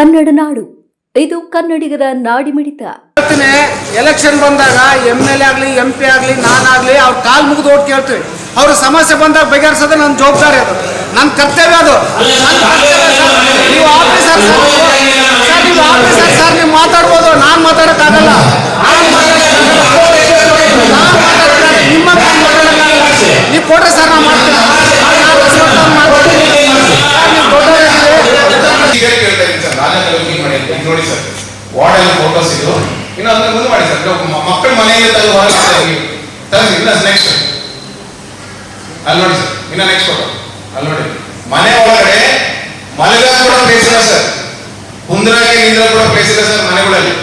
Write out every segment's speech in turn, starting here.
ಕನ್ನಡ ನಾಡು, ಇದು ಕನ್ನಡಿಗರ ನಾಡಿಮಿಡಿತ. ಎಲೆಕ್ಷನ್ ಬಂದಾಗ MLA ಆಗಲಿ MP ಆಗಲಿ ನಾನಾಗಲಿ ಅವ್ರ ಕಾಲು ಮುಗಿದು ಓಟ್ ಕೇಳ್ತೀವಿ. ಅವ್ರ ಸಮಸ್ಯೆ ಬಂದಾಗ ಬಗೆಹರಿಸೋದು ನನ್ನ ಜವಾಬ್ದಾರಿ, ಅದು ನನ್ನ ಕರ್ತವ್ಯ. ಅದು ನೀವು ಆಫೀಸರ್ ಸರ್, ನೀವು ಮಾತಾಡ್ಬೋದು, ನಾನು ಮಾತಾಡೋಕ್ಕಾಗಲ್ಲ. ನಿಮ್ಮ ನೀವು ಕೊಡ್ರಿ ಸರ್, ನಾನು ಮಾಡ್ತೀನಿ. ನೋಡಿ ಸರ್, ವಾರ್ಡ್ ಫೋಟೋಸ್ ಇದು ಇನ್ನು ಅದನ್ನ ಮುಂದೆ ಮಾಡಿ ಸರ್. ಮಕ್ಕಳು ಮನೆಯಲ್ಲಿ ನೆಕ್ಸ್ಟ್ ಅಲ್ಲಿ ನೋಡಿ ಸರ್, ಇನ್ನ ನೆಕ್ಸ್ಟ್ ಫೋಟೋ ಅಲ್ಲಿ ನೋಡಿ. ಮನೆ ಒಳಗಡೆ ಮಲಗ ಕೂಡ ಪ್ಲೇಸ್ ಇಲ್ಲ ಸರ್, ಕುಂದ್ರಾಗೆ ನಿಂದ್ರ ಕೂಡ ಪ್ಲೇಸ್ ಇಲ್ಲ ಸರ್ ಮನೆಗಳಲ್ಲಿ.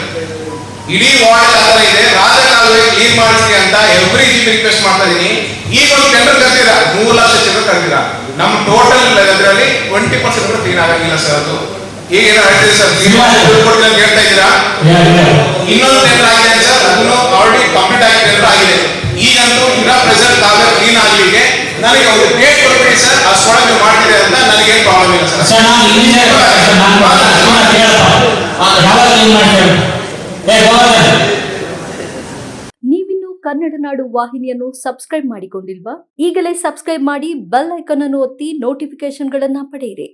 ಇಡೀ ವಾರ್ಡ್ ಆತರ ಇದೆ. ರಾಜಕಾಲುವೆ ಕ್ಲೀನ್ ಮಾಡಿಸಿ ಅಂತ ಎವ್ರಿ ಜೀಪ್ ರಿಕ್ವೆಸ್ಟ್ ಮಾಡ್ತಾ ಇದೀನಿ. ಈಗ ಒಂದು ಟೆಂಡರ್ ಕರ್ತೀರಾ, 3 ಲಕ್ಷ ಚೆಕ್ ಕರ್ತೀರಾ. ನಮ್ಮ ಟೋಟಲ್ ಅದರಲ್ಲಿ 20% ಕೂಡ ಕ್ಲೀನ್ ಆಗಂಗಿಲ್ಲ ಸರ್. ಅದು ಈಗ ಏನೋ ಹೇಳ್ತೀವಿ ಸರ್, ಹೇಳ್ತಾ ಇದ್ದೀರಾ. ಇನ್ನೊಂದು ಟೆಂಡರ್ ಆಗಿದೆ ಸರ್, ಅದನ್ನು ಆಲ್ರೆಡಿ ಕಂಪ್ಲೀಟ್ ಆಗಿ ಟೆಂಡರ್ ಆಗಿದೆ. ಈಗಂತೂ ಇರೋ ಪ್ರೆಸೆಂಟ್ ಕಾಲುವೆ ಕ್ಲೀನ್ ಆಗಲಿಕ್ಕೆ ನನಗೆ ಒಂದು ಡೇಟ್ ಕೊಡ್ತೀವಿ ಸರ್, ಅಷ್ಟೊಳಗೆ ಮಾಡ್ತೀರಿ ಅಂತ ನನಗೇನು ಪ್ರಾಬ್ಲಮ್ ಇಲ್ಲ ಸರ್. ನೀವಿನ್ನು ಕನ್ನಡ ನಾಡು ವಾಹಿನಿಯನ್ನು ಸಬ್ಸ್ಕ್ರೈಬ್ ಮಾಡಿಕೊಂಡಿಲ್ವಾ? ಈಗಲೇ ಸಬ್ಸ್ಕ್ರೈಬ್ ಮಾಡಿ, ಬೆಲ್ ಐಕಾನ್ ಅನ್ನು ಒತ್ತಿ ನೋಟಿಫಿಕೇಶನ್ಗಳನ್ನ ಪಡೆಯಿರಿ.